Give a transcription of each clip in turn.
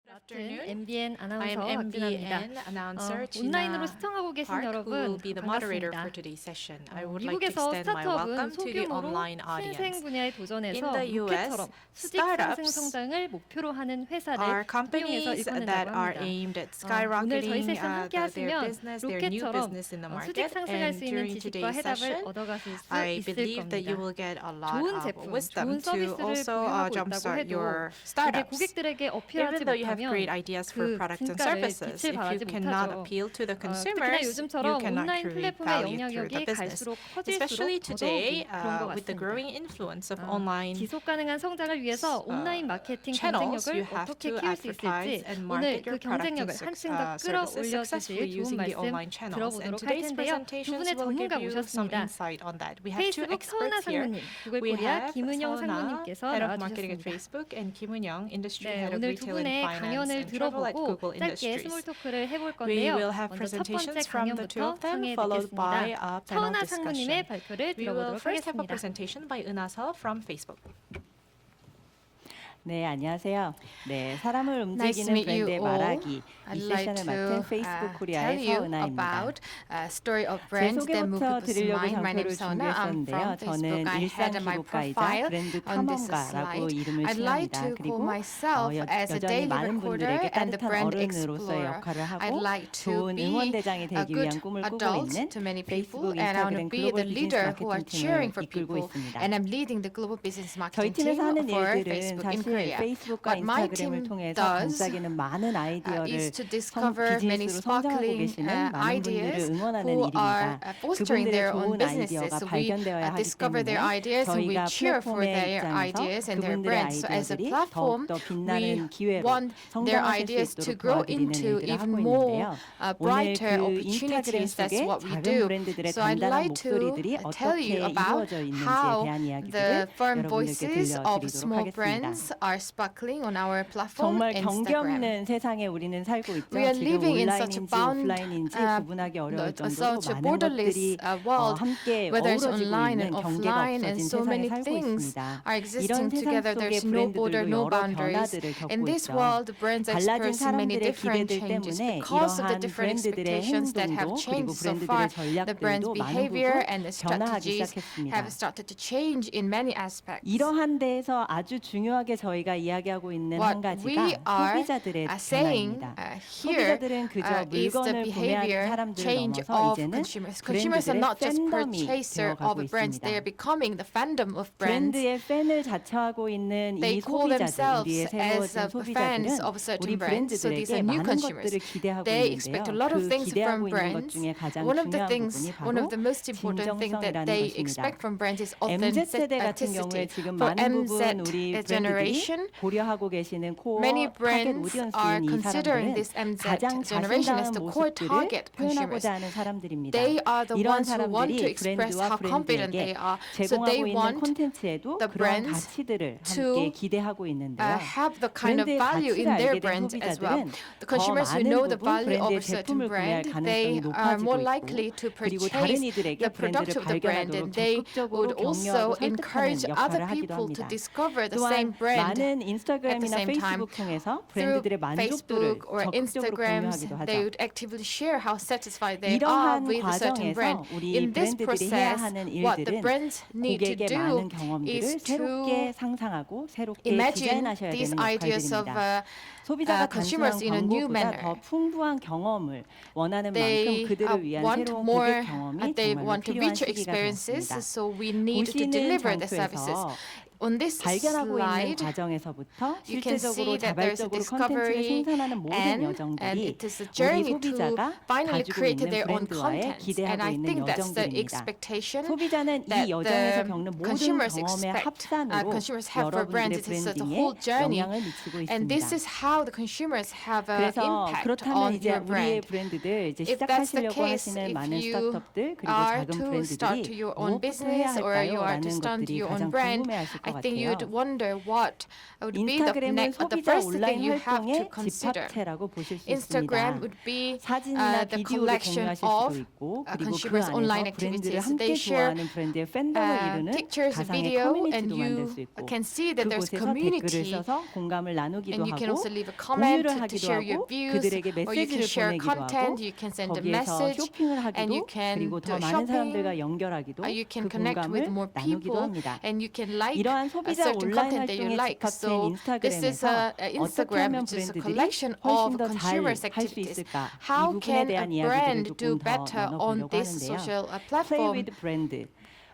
같은 MBN I am 아나운서 MBN 박진아입니다. announcer 온라인으로 Gina 시청하고 계신 Park, who 여러분 will be the moderator 반갑습니다. for today's session. I would like to 미국에서 extend my 스타트업은 welcome to the 소규모로 online 신생 audience. 분야에 In 도전해서 the US, 로켓처럼 수직 상승 startups 성장을 목표로 하는 are 회사를 통해서 companies that 일궈낸다고 are 합니다. aimed at 오늘 저희 skyrocketing 세션 함께 their 하시면 business, their new 로켓처럼 business in the 수직 market. 상승할 And 수 있는 during 지식과 today's 해답을 session, 얻어가실 수 I 있을 believe that you 겁니다. will get a lot 좋은 of 제품, wisdom 좋은 to 서비스를 also 보유하고 있다고 jumpstart 해도 your 그게 startups. 고객들에게 Even 어필하지 though you have great 못하면 ideas for 그 products and 진가를 services, 빛을 if you 발하지 cannot 못하죠. appeal to the 특히나 consumers, you 요즘처럼 cannot 온라인 create 플랫폼의 value through 영향력이 the business. 갈수록 Especially 커질수록 today, 더더욱이 그런 것 with the 같습니다. growing influence of online 지속 가능한 성장을 위해서 온라인 마케팅 channels, you 경쟁력을 have 어떻게 to 키울 수 advertise 있을지 and 오늘 market 그 your product 경쟁력을 and 한층 더 services 끌어올려 successfully 주실 좋은 using the 말씀 online channels. And 들어보도록 할 today's 텐데요. 두 presentations 분의 will give 전문가 you some 모셨습니다. insight on that. We have two 페이스북 서은아 experts here. 상무님, 구글 We 코리아 have 김은영 Seona, 상무님께서 Head of Marketing at 나와주셨습니다. Facebook, and Kim Eun-young, Industry 네, Head of 오늘 두 Retail and 분의 Finance 강연을 and Travel at 들어보고 Google 짧게 Industries. 스몰 토크를 해볼 We 건데요. will have 먼저 첫 번째 presentations from the two 강연부터 of them, 청해 followed by 듣겠습니다. a panel 서은아 상무님의 discussion. 발표를 We will 들어보도록 first have a 하겠습니다. presentation by Euna Seo from Facebook. 네, 안녕하세요. 네, 사람을 Nice to 움직이는 meet you 브랜드의 all. 말하기 I'd 이 like 세션을 to 맡은 페이스북 tell 코리아의 you 서은아입니다. about a story of 제 brands that move 소개부터 people's 드리려고 mind. My name 장표를 is Seona. I'm 준비했었는데요. from 저는 Facebook. I 일상 had my 기록가이자 profile 브랜드 on this 탐험가라고 slide. 이름을 I'd like 칭합니다. to call 그리고 myself as a 여전히 daily 많은 recorder 분들에게 and the 따뜻한 brand 어른으로서의 explorer. 역할을 I'd 하고 like to 좋은 be 응원대장이 a 되기 위한 good 꿈을 꾸고 adult 있는 to many 페이스북 people, and I want 인스타그램 to be the 글로벌 비즈니스 leader who are 마케팅 cheering 팀을 for 이끌고 people. 있습니다. And I'm leading the global business 저희 marketing 팀에서 team 하는 for 일들은 Facebook in 사실 Korea. 페이스북과 What my 인스타그램을 team 통해서 does 반짝이는 많은 아이디어를 is to discover many 비즈니스로 성장하고 sparkling 계시는 많은 분들을 ideas 응원하는 who are 일입니다. fostering 그분들의 their own 좋은 businesses. 아이디어가 So we 발견되어야 하기 discover their 때문에 ideas and we 저희가 cheer for 플랫폼의 their 입장에서 ideas and their 그분들의 brands. So as a 아이디어들이 platform, 더욱더 we 빛나는 기회로 want their 성장하실 ideas 수 to 있도록 grow 도와드리는 into 일들을 even 하고 more 있는데요. 오늘 brighter 그 인스타그램 opportunities. That's 속에 what we 작은 do. 브랜드들의 So I'd 단단한 like to 목소리들이 tell 어떻게 you about 이루어져 있는지에 how 대한 the 이야기들을 firm 여러분들께 voices of 들려드리도록 small 하겠습니다. brands are sparkling on our platform 정말 경계 Instagram. 없는 세상에 우리는 살고 있죠. We are 지금 living in such a 온라인인지 오프라인인지 구분하기 어려울 정도로 such a 많은 borderless 것들이 world, 함께 whether it's 어우러지고 online 있는 and 경계가 offline, and 없어진 so 세상에 many 살고 things 있습니다. are 이런 existing 세상 together. 속에 There's no border, 브랜드들도 no 여러 boundaries. 변화들을 겪고 In this 있죠. world, the brands are 달라진 experiencing many 사람들의 different 기대들 changes 때문에 because of the 이러한 different 브랜드들의 expectations that have 행동도 그리고 changed so 브랜드들의 far. The brand's 전략들도 많은 behavior 부분 and the 변화하기 strategies 시작했습니다. have started to change in many aspects. 이러한 데에서 아주 중요하게 저희가 이야기하고 있는 한 What we 가지가 are 소비자들의 saying 변화입니다. here 소비자들은 그저 is the 물건을 구매하는 behavior 사람들을 change 넘어서 of 이제는 consumers. Consumers are 브랜드들의 not just 팬덤이 purchaser 되어가고 of brands; 있습니다. they are becoming the fandom of brands. 브랜드의 팬을 자처하고 있는 They 이 call 소비자들, themselves 우리의 as 새로워진 fans 소비자들은 of 우리 certain brands. So these 브랜드들에게 are new 많은 consumers. 것들을 기대하고 They 있는데요. expect a lot of 그 things 기대하고 from 있는 것 brands. 중에 가장 One of the 중요한 things, 부분이 one 바로 of the most important thing that 진정성이라는 they 것입니다. expect from brands is MZ세대 같은 경우에 authenticity. 지금 For 많은 부분 우리 MZ 브랜드들이 generation, 고려하고 계시는 코어 many 타겟 brands are 오디언스인 이 considering 사람들은 this MZ 가장 generation as 자신다운 the core 모습들을 target consumers. 표현하고자 하는 사람들입니다. They are the 이런 ones who want to 사람들이 express 브랜드와 how confident 브랜드에게 they are. So 제공하고 they 있는 want 콘텐츠에도 the 그런 brands 가치들을 to 함께 기대하고 있는데요. have the kind of 브랜드의 value in 가치를 their 알게 된 brand as well. 소비자들은 The 더 consumers who 많은 know the 부분 value of 브랜드의 a certain 제품을 구매할 brand, 가능성이 they are 높아지고 more 있고 likely to 그리고 다른 purchase 이들에게 the product 브랜드를 of the brand, 발견하도록 and they 적극적으로 would also 격려하고 encourage 설득하는 other 역할을 하기도 people to 합니다. discover the 또한 same brand. 많은 At the 인스타그램이나 same time, 페이스북 통해서 Through 브랜드들의 만족도를 Facebook or 적극적으로 Instagrams, 공유하기도 they 하죠. would actively share how satisfied they are 이러한 with a certain brand. 과정에서 우리 In this 브랜드들이 해야 process, 하는 what the 일들은 brands need to 고객의 do 많은 경험들을 is 새롭게 to 상상하고 새롭게 imagine 디자인하셔야 these 되는 ideas of 역할들입니다. 소비자가 consumers 단순한 in a new 광고보다 manner. 더 풍부한 경험을 원하는 They 만큼 그들을 위한 want 새로운 more, 고객 경험이 they 정말로 want to 필요한 richer 시기가 experiences, 되었습니다. so we need to 보시는 deliver the services. 장소에서 On this 발견하고 있는 slide, 과정에서부터 you can 실제적으로 see that there's a 자발적으로 컨텐츠를 discovery 생산하는 모든 and 여정들이 it is a 우리 journey to 소비자가 finally 가지고 create 있는 their own 브랜드와의 content. And 기대하고 I 있는 think that's the 여정들입니다. expectation 소비자는 that 이 여정에서 the 겪는 모든 consumers 경험의 expect. 합산으로 Consumers have for brands. 여러분들의 It is a 브랜딩에 whole journey, 영향을 미치고 and this 있습니다. is how the consumers have an 그래서 impact 그렇다면 on 이제 your 우리의 brand. 브랜드들 이제 If that's the 시작하시려고 case, 하시는 if 많은 you 스타트업들 그리고 are 작은 to start 브랜드들이 your own 무엇부터 해야 business or you are to 할까요? 라는 start 것들이 your 가장 own brand, 궁금해하실 것 것 I think 같아요. you'd wonder what would be 인스타그램은 the 소비자 first thing 온라인 you have to 활동의 consider. 집합체라고 보실 수 Instagram 있습니다. would be 사진이나 the 비디오를 collection 공유하실 of 수도 있고 그리고 그 consumers' online 안에서 브랜드를 activities. 함께 They share 좋아하는 브랜드의 팬덤을 이루는 pictures, 가상의 video, and 커뮤니티도 만들 you 수 있고 can see that there's 그곳에서 댓글을 community. 써서 공감을 나누기도 And you can 하고 also leave a comment 공유를 to 하기도 share your 하고 views, 그들에게 or you can 메시지를 share 보내기도 content, 하고 you can send a 거기에서 message, 쇼핑을 and 하기도 you can 그리고 do 더 많은 shopping, 사람들과 연결하기도 you can 그 connect with 공감을 more 나누기도 people, 합니다. and you can like 이러한 a 소비자 certain 온라인 content that you 활동의 like. 집합체인 So this is 인스타그램에서 어떻게 Instagram, 하면 which is a 브랜드들이 collection 훨씬 of 더 잘 consumers' 할 수 activities. 있을까 이 How 부분에 can a 대한 이야기들을 brand do 조금 더 better on 나눠보려고 this 하는데요. social Play platform? with brand.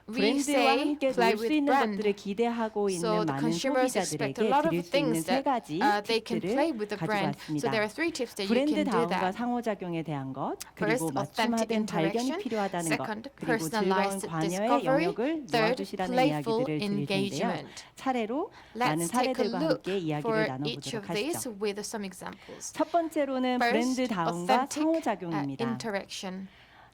We 브랜드와 say 함께 play 놀 수 with 있는 brand. 것들을 기대하고 있는 So the 많은 consumers expect a 소비자들에게 lot of 드릴 수 있는 things 세 that 가지 they can play with the brand. So 가져왔습니다. there are 3 tips that you 브랜드 can do 다움과 that. 상호작용에 대한 것, First, 그리고 authentic 맞춤화된 발견이 interaction. 필요하다는 것, Second, 그리고 즐거운 personalized 관여의 discovery. 영역을 Third, 놓아주시라는 playful 이야기들을 드릴 텐데요. engagement. 차례로 많은 Let's take a 사례들과 look 함께 이야기를 for each 나눠보도록 of these 하시죠. with some examples. 첫 번째로는 브랜드 First, 다움과 authentic 상호작용입니다. interaction.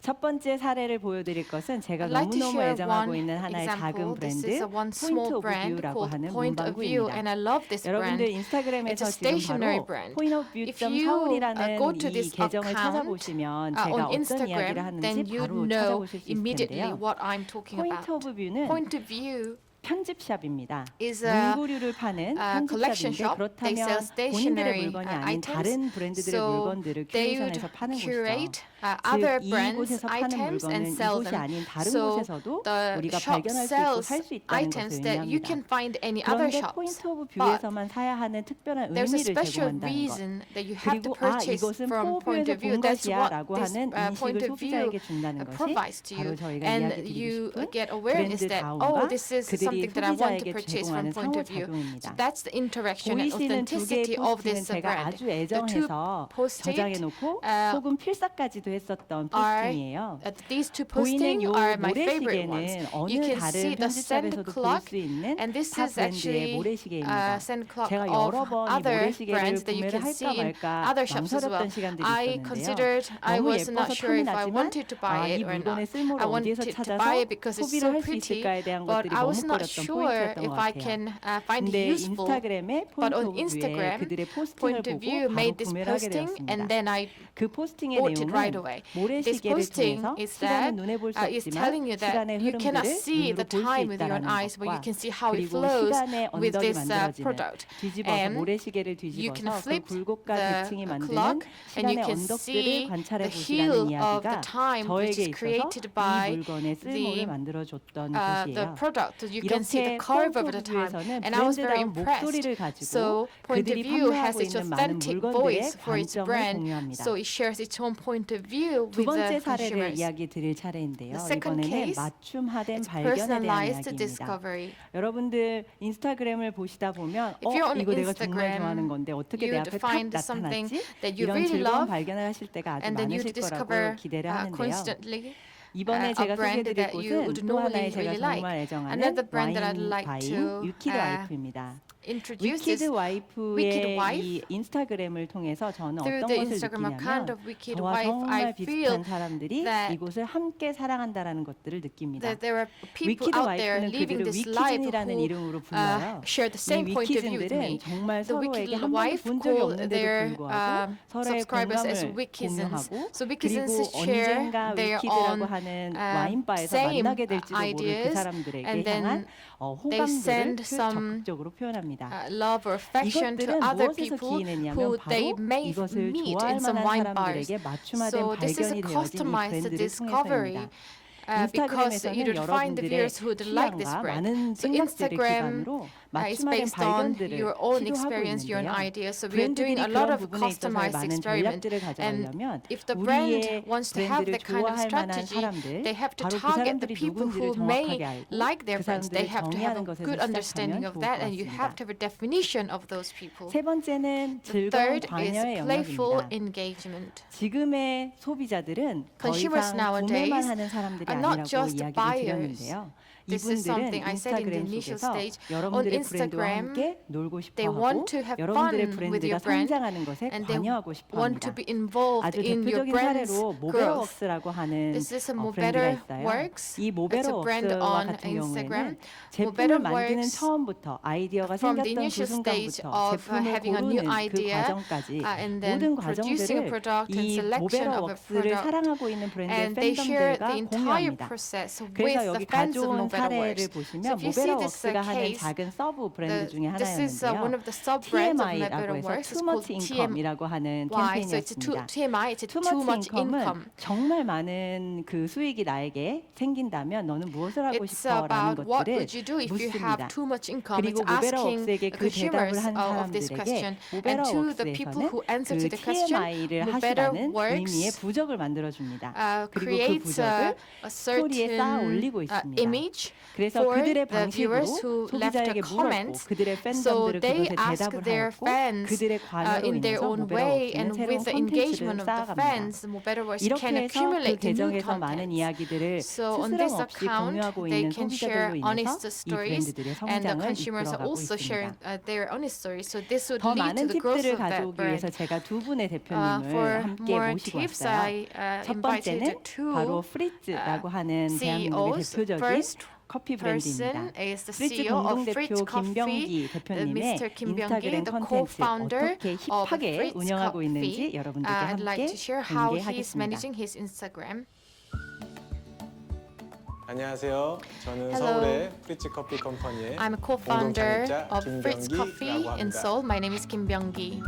첫 번째 사례를 보여드릴 것은 제가 I'd like to 너무너무 share 애정하고 one 있는 하나의 작은 example. This 브랜드 is a one 포인트 small 오브 brand 뷰라고 called 하는 Point of View, and I 문방구입니다. love this 여러분들 brand. 인스타그램에서 It's a 지금 stationary 바로 brand. If pointofview.서울이라는 you go to 이 this 계정을 account, 찾아보시면 제가 on 어떤 이야기를 Instagram, 하는지 then you 바로 know 찾아보실 수 있을 immediately 텐데요. what I'm talking 포인트 about. 오브 뷰는 Point of View 편집샵입니다. is a 문구류를 파는 collection 편집샵인데 shop. They sell 그렇다면 본인들의 stationary 물건이 아닌 items. 다른 브랜드들의 So 물건들을 they would 큐레이션해서 파는 곳이죠. curate other 즉 brands' 이곳에서 파는 items and 물건은 sell 이곳이 them. 아닌 다른 So 곳에서도 the 우리가 shop 발견할 수 있고 sells 살 수 있다는 items 것을 that you 의미합니다. can find any other 그런데 shops. 포인트 오브 But 뷰에서만 사야 하는 특별한 there's a 의미를 special 제공한다는 것. reason that you have to 그리고 purchase 이것은 from Point 포뷰에서 of View. 본 That's 것이야 what 라고 this 하는 Point 인식을 of View 소비자에게 준다는 것이 provides to 바로 you. 저희가 And 이야기 드리고 you 싶은 get awareness 브랜드 that, 다움과 oh, this is 그들이 something that I want to 소비자에게 purchase 제공하는 from Point of View. 상호작용입니다. So that's the interaction and 보이시는 두 개의 authenticity of 포스트는 this 제가 brand. 아주 The two 애정해서 post-it 저장해놓고 혹은 필사까지도 했었던 포스팅이에요. these two 보이는 posting 요 are my favorite ones. 모래시계는 어느 You can 다른 see the sand 편집샵에서도 볼 clock, 수 있는 and this 타 is 브랜드의 actually 모래시계입니다. sand clock 제가 of 여러 번 이 other 모래시계를 brands that you 구매를 can 할까 see in 말까 other shops as well. 망설였던 시간들이 I 있었는데요. considered I 너무 was not 예뻐서 sure 탐이 if I 나지만 wanted to buy 이 it or 물건의 not. 쓸모를 I 어디에서 wanted to 찾아서 buy it because it's 소비를 so 할 수 pretty, 있을까에 대한 but 것들이 I was not 머뭇거렸던 sure 포인트였던 if 것 I 같아요. can find it 근데 useful. 인스타그램의 But 포인트 on 오브 뷰에 Instagram, 그들의 포스팅을 Point of 보고 View 바로 made this 구매를 하게 posting, 되었습니다. and then I 그 포스팅의 bought it right 내용은 away. This 모래시계를 posting 통해서 is 시간은 that 눈에 볼 수 is 없지만 telling you that 시간의 you cannot 흐름들을 see 눈으로 the 볼 수 time with your 있다는 eyes, but you 것과 can see how it 그리고 flows 시간의 with 언덕이 this 만들어지는 product. 뒤집어서 And 모래시계를 you can 뒤집어서 그 flip 굴곡과 the 대칭이 만드는 clock, and you 시간의 can 언덕들을 see 관찰해 the 보시라는 heel of the 이야기가 time which 저에게 is 있어서 created 이 by 물건의 쓸모를 the 만들어줬던 the 것이에요. product. You can see the 이렇게 curve 포인트 of the time, 오브 뷰에서는 and I was very 브랜드다운 impressed. 목소리를 가지고 So Point of 그들이 View has 판매하고 its 있는 많은 authentic 물건들의 voice for its 관점을 brand, 공유합니다. so it shares its own point of view 두 with the 번째 사례를 consumers. 이야기 드릴 차례인데요. The second 이번에는 case, 맞춤화된 It's 발견에 대한 personalized 이야기입니다. discovery. 여러분들 인스타그램을 보시다 보면 If you're on 이거 내가 정말 Instagram, 좋아하는 건데 어떻게 내 you'd 앞에 탁 find something 나타났지? that you 이런 really 즐거운 love, 발견을 하실 때가 아주 and then 많으실 you'd 거라고 discover 기대를 하는데요. constantly 이번에 a 제가 brand 소개해드릴 that you 곳은 would 또 normally 하나의 제가 really 정말 like. 애정하는 Another brand that I'd 와인 like 과인 to 위키드 와이프입니다. introduce 위키드 is 와이프의 Wife. 이 인스타그램을 통해서 저는 through 어떤 the 것을 Instagram 느끼냐면 account of Wicked 저와 Wife. I 정말 feel 비슷한 사람들이 that 이곳을 함께 사랑한다라는 것들을 느낍니다. that there are people 위키드 out there 와이프는 living 그들을 this life 위키즌이라는 who 이름으로 불러요. share the 이 same point of view with 위키즌들은 me. 정말 The 서로에게 Wicked 한 번도 Wife 본 적이 call 없는데도 their 불구하고 서로의 subscribers as 공감을 Wikizens. 공유하고 So 그리고 Wikizens share 언젠가 their 위키드라고 own 하는 와인바에서 same 만나게 될지도 모를 그 ideas, 사람들에게 and then 향한 they 호감들을 send some 적극적으로 표현합니다. love or affection to 이것들은 other 무엇에서 people 기인했냐면 who they 바로 may 이것을 meet 좋아할 in some 만한 wine bars. 사람들에게 맞춤화된 So this is a 발견이 되어진 이 customized 브랜드를 discovery. 통해서입니다. Because you 인스타그램에서는 would find the 여러분들의 viewers who would like this 취향과 brand. 많은 So 생각들을 Instagram 기반으로 is 맞춤화된 based on 발견들을 your own 시도하고 experience, your own 있는데요. ideas. So we are 브랜드들이 doing a lot 그런 of 부분에 있어서 customized 많은 experiment. 전략들을 가져가려면 And if the 우리의 brand wants to have 브랜드를 that kind of 좋아할 만한 strategy, 사람들, they have to 바로 그 target the 사람들이 people 누군지를 who may 정확하게 알고 like their 그 brands. They 사람들을 have to have 정의하는 a 것에서 good understanding 시작하면 of 좋을 that, 것 and you 같습니다. have to have a definition of those people. 세 번째는 The 즐거운 third is 관여의 playful 영역입니다. engagement. 지금의 소비자들은 더 Consumers 이상 nowadays 구매만 하는 사람들이 are not 아니라고 just 이야기를 buyers. 드렸는데요. This is 이분들은 something I said in the 인스타그램 initial 속에서 stage. On 여러분들의 브랜드와 Instagram, 함께 놀고 싶어 they 하고 want to have 여러분들의 fun with 브랜드가 your brand, 성장하는 것에 and they 관여하고 싶어 want to 합니다. be involved 아주 in your 대표적인 brand's 사례로 growth. 모베러웍스라고 하는 This is a 브랜드가 있어요. Mobetter-Works. 이 It's a brand 모베러웍스와 on 같은 Instagram. 경우에는 제품을 만드는 Mobetter-Works, 처음부터 아이디어가 from the 생겼던 그 initial stage 순간부터 of 제품을 having a new 고르는 그 idea, 과정까지 and then 모든 producing a 과정들을 product and 이 selection of a 모베러웍스를 product. 사랑하고 있는 브랜드의 And they share 팬덤들과 the entire 공유합니다. process with 그래서 the 여기 fans of 가져온 사례를 Mobetter-Works. 보시면 So if you see this 모베러웍스가 하는 case, 작은 서브 브랜드 중에 this is one 하나였는데요. of the sub-brands of TMI라고 해서 Mobetter-Works. It's Too called Much Income이라고 하는 TMI. So it's 캠페인이었습니다. TMI. It's Too too Much much Income은 income. 정말 많은 그 수익이 나에게 생긴다면 너는 무엇을 하고 It's 싶어라는 about what 것들을 would you do if you have 묻습니다. too much income. 그리고 It's asking 모베러웍스에게 the 그 대답을 consumers 한 of this 사람들에게 question. And to the people who answer to 모베러웍스에서는 그 the question, TMI를 하시라는 Mobetter-Works 의미의 부적을 만들어줍니다. 그리고 그 creates 부적을 a 스토리에 쌓아 certain 올리고 있습니다. image 그래서 for 그들의 the viewers 방식으로 who left a 소비자에게 물었고 comment. 그들의 So 팬덤들을 they 그것에 ask 대답을 their 하였고 fans 그들의 관여로 in their 인해서 own way, 모베러웍스는 and 새로운 with the 콘텐츠를 engagement of the 쌓아갑니다. fans, Mobetter-Works 이렇게 can 해서 그 accumulate new 계정에서 많은 content. 이야기들을 So on 스스럼 this 없이 account, 공유하고 they 있는 can share 소비자들로 honest 인해서 이 stories, 브랜드들의 and the 성장을 consumers are 이끌어가고 also sharing 있습니다. their honest stories. So this would 더 lead to 많은 the growth 팁들을 of that 가져오기 위해서 brand. 제가 두 분의 For 대표님을 함께 more 모시고 tips, 왔어요. I 첫 번째는 invited 바로 two 프리츠라고 하는 대한민국의 CEOs. 대표적인 First 커피 person 브랜드입니다. is the 프리츠 CEO of 공동대표 Fritz Coffee, 김병기 대표님의 Mr. 김병기, 인스타그램 the 콘텐츠 co-founder 어떻게 of 힙하게 Fritz 운영하고 있는지 Coffee. 여러분들께 I'd like 함께 to share how he's 공개하겠습니다. managing his Instagram. 안녕하세요. 저는 Hello. 서울의 프리츠 커피 컴퍼니의 I'm a co-founder 공동 of 창립자 Fritz Coffee 김병기라고 in 합니다. Seoul. My name is Kim Byung-gi.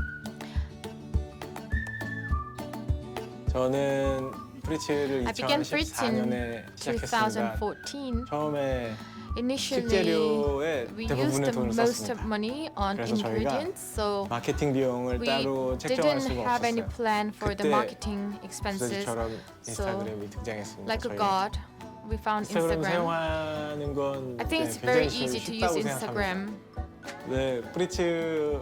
저는 프리츠를 I began Fritz in 2014년에 시작했습니다. 2014. 처음에 Initially, 식재료에 we used 대부분의 the 돈을 most 썼습니다. money on 그래서 저희가 ingredients, so 마케팅 비용을 we 따로 책정할 didn't 수가 have any 없었어요. plan for the 그때 marketing expenses. 부서지처럼 인스타그램이 등장했습니다. Like a 저희가 god, we found 인스타그램 Instagram. 사용하는 건 I think it's very easy to use Instagram. 네, 프리츠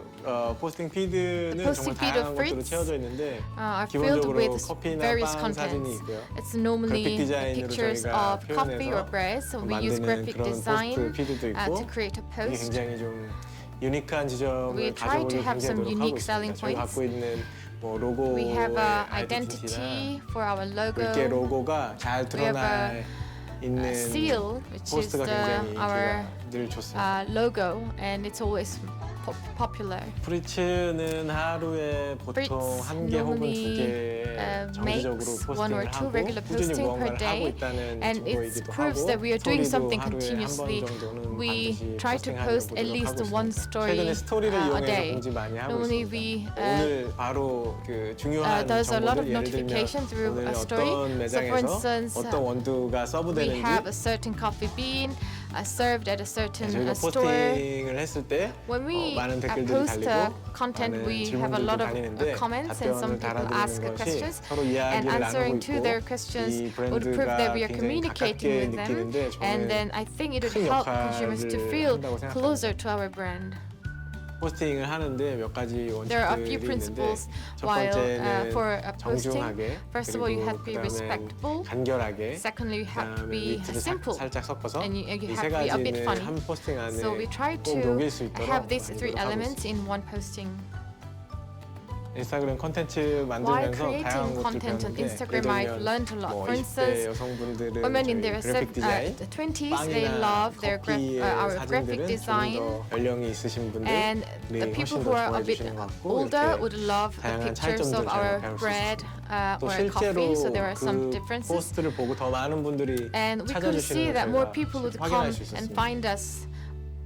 포스팅 피드는 The posting 정말 feed of 다양한 것들로 Fritz 채워져 있는데 Are filled 기본적으로 with 커피나 various 빵 사진이 contents. 있고요. It's normally 그래픽 디자인으로 pictures 저희가 of coffee or 표현해서 bread. So we use 만드는 graphic 그런 design 포스트 피드도 to 있고 create a 이게 post. 굉장히 좀 유니크한 지점을 We try to 가져보려고 have some 굉장히 노력하고 unique selling 있습니다. 저희 points. 갖고 있는 뭐 로고의 We have a 아이덴티티나 identity for our logo. 이렇게 로고가 잘 드러나 있는 A seal, which is 포스트가 굉장히 our 인기가 늘 좋습니다. logo, and it's always popular. 프리츠는 하루에 보통 Fritz 한 개 혹은 두 normally, 개 정기적으로 makes one or 포스팅을 two 하고 regular 꾸준히 posting per 무언가를 하고 day, 있다는 and it 증거이기도 proves 하고 that we are doing 스토리도 something 하루에 한 번 continuously. 정도는 We 반드시 try to 포스팅하려고 post at 노력하고 least 있습니다. one story 최근에 스토리를 a 이용해서 day. 공지 많이 하고 Normally 있습니다. we 오늘 바로 그 중요한 there's a lot of 정보를 예를 들면 notification through 오늘 a story. 어떤 So for 매장에서 instance, 어떤 원두가 we 서브되는지 have a certain coffee bean served at a certain 저희가 store. 포스팅을 했을 때 When we 많은 댓글들이 post 달리고 content, 많은 we have a 질문들도 lot of 달리는데 comments, and some 답변을 people ask 달아드리는 것이 questions. 서로 And 이야기를 나누고 answering to 있고 their questions 이 would prove that 브랜드가 we are 굉장히 communicating 가깝게 with them. 느끼는데 And 저는 then I think it would 큰 help consumers to 역할을 feel 한다고 생각합니다. closer to our brand. 포스팅을 하는데 몇 가지 There are a few 원칙들이 있는데 principles 첫 while 번째는 for a posting. 정중하게 First of all, you have to be 그리고 respectful. 그다음에 간결하게 Secondly, you have to 그다음에 be 위트를 simple. 살짝 섞어서 And you 이 have 세 to be a bit 가지는 funny. 한 포스팅 안에 So we try 꼭 to 녹일 수 있도록 have these 많이 three 노력하고 elements 있습니다. in one posting. 인스타그램 콘텐츠 While 만들면서 다양한 creating 것들 content on 배웠는데 Instagram, 예를 I've 들면 learned a lot. 뭐 For 20대 instance, 여성분들은 women in 저희 their 그래픽 디자인, 20s, they 빵이나 love their 커피의 our graphic 사진들은 design. 좀 더 연령이 있으신 And 분들이 the people 훨씬 who 더 are a 좋아해 bit 주시는 것 같고 older 이렇게 would love the 다양한 pictures of 차이점들을 our 배울 수 bread 또 or 실제로 coffee. So there are some 그 differences. 포스트를 보고 더 많은 분들이 And we could see 찾아주시는 that 걸 more 저희가 people would come 확인할 수 and 있었습니다. find us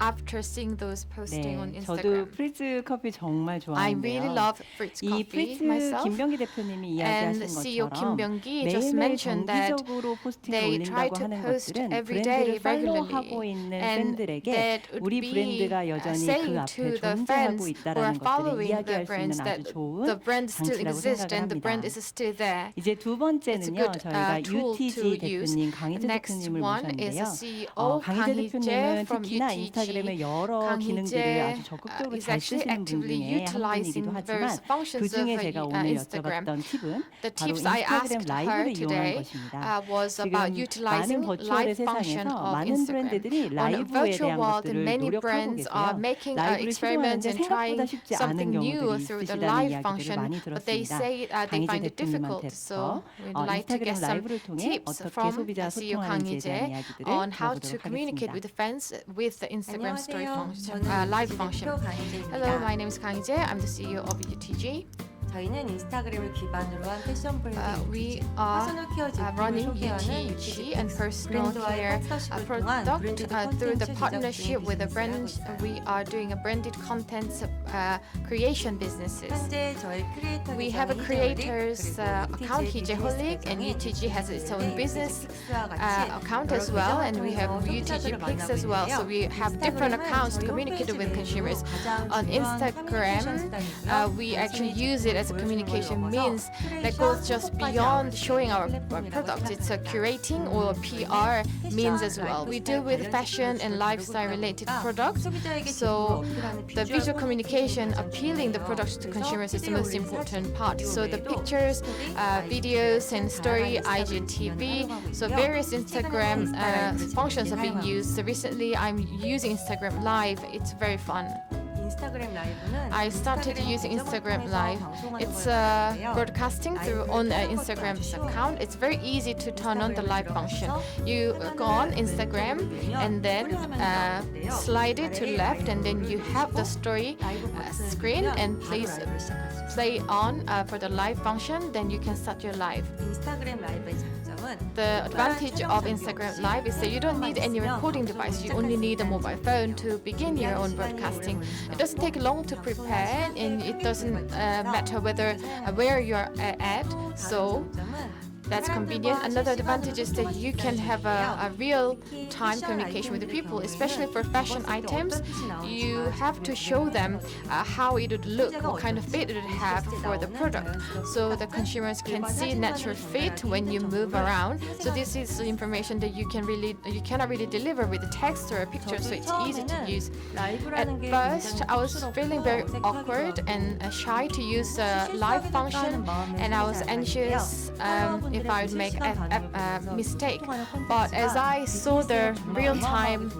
after seeing those posting on 네, 저도 Instagram. 프리츠 커피 정말 I really 좋아하는데요. love Fritz 이 Coffee 프리츠 myself. 김병기 대표님이 And 이야기하신 CEO 것처럼 Kim Byung-gi just 매일매일 mentioned that 정기적으로 포스팅을 they try 올린다고 to 하는 post 것들은 every 브랜드를 day 팔로우하고 regularly, 있는 and 팬들에게 that would 우리 be 브랜드가 여전히 그 saying 앞에 to the 존재하고 fans who are 있다라는 것들을 following the 이야기할 수 brands 있는 that 아주 좋은 the brand still 장치라고 exists and the 생각을 brand 합니다. is still there. 이제 두 It's a 번째는요, good 저희가 tool UTG to use. 대표님 강희재 Next 대표님을 one is 모셨는데요. the CEO 강희재 Kang 대표님은 from 특히나 UTG. 인스타그램의 여러 기능들을 아주 적극적으로 is 잘 actually 쓰시는 분 actively 중에 한 utilizing 분이기도 various 하지만 그 functions of 중에 제가 오늘 Instagram. 여쭤봤던 팁은 The 바로 tips I 인스타그램 asked 라이브를 her 이용한 today 것입니다. was about 지금 utilizing 많은 버추얼의 live function 세상에서 of 많은 Instagram. 브랜드들이 On a 라이브에 virtual 대한 world, 것들을 many 노력하고 brands are 계세요. making 라이브를 experiments 시도하는데 and 생각보다 trying 쉽지 something 않은 new 경우들이 through the 있으시다는 live 이야기들을 function, 많이 but they 들었습니다. say they 강희재 find it difficult. 대표님한테서 So we'd like to 인스타그램 get some 라이브를 통해 tips 어떻게 from 소비자 CEO 소통하는지에 대한 강희재 이야기들을 on how to 들어보도록 communicate 하겠습니다. with the fans with the Instagram story 안녕하세요. function, 저는 live UTG function. 대표 강희재입니다. Hello, my name is 강희재. I'm the CEO of UTG. 저희는 인스타그램을 기반으로 한 패션 브랜드 We UTG, are 퍼스널 케어 제품을 running 소개하는 UTG and personal 브랜드와의 care 파트너십을 통한 product 브랜디드 through the 콘텐츠 partnership with the 제작 brand. 비즈니스를 하고 We are doing a branded content creation businesses. 현재 저희 크리에이터 We 계정은 have a creators 그리고 account UTG 희재홀릭 and 계정에 UTG has its own business 같이 account as well, and we have UTG Picks as well. So we have different accounts to communicate with consumers. On Instagram, we actually use it as a communication means that goes just beyond showing our product. It's a curating or PR means as well. We deal with fashion and lifestyle related products. So the visual communication appealing the products to consumers is the most important part. So the pictures, videos and story, IGTV, so various Instagram functions are being used. So recently I'm using Instagram Live. It's very fun. 인스타그램 라이브는 I started using Instagram Live. It's broadcasting through on Instagram's account. It's very easy to turn on the live function. You go on Instagram and then slide it to left, and then you have the story screen, and please play on for the live function. Then you can start your live. 인스타그램 라이브의 장점은 The advantage of Instagram Live is that you don't need any recording device. You only need a mobile phone to begin your own broadcasting. It doesn't take long to prepare, and it doesn't matter where you're at. So that's convenient. Another advantage is that you can have a real-time communication with the people, especially for fashion items. You have to show them how it would look, what kind of fit it would have for the product, so the consumers can see natural fit when you move around. So this is the information that you cannot really deliver with a text or a picture, so it's easy to use. At first, I was feeling very awkward and shy to use the live function, and I was anxious if I would make a mistake. But as I saw the real-time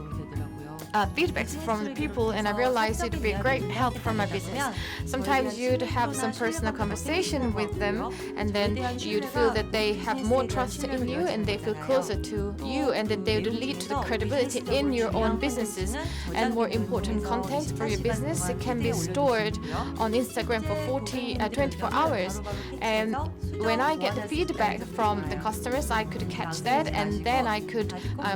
feedbacks from the people, and I realized it would be a great help for my business. Sometimes you'd have some personal conversation with them, and then you'd feel that they have more trust in you and they feel closer to you, and then they would lead to the credibility in your own businesses. And more important content for your business, it can be stored on Instagram for 24 hours. And when I get the feedback from the customers, I could catch that, and then I could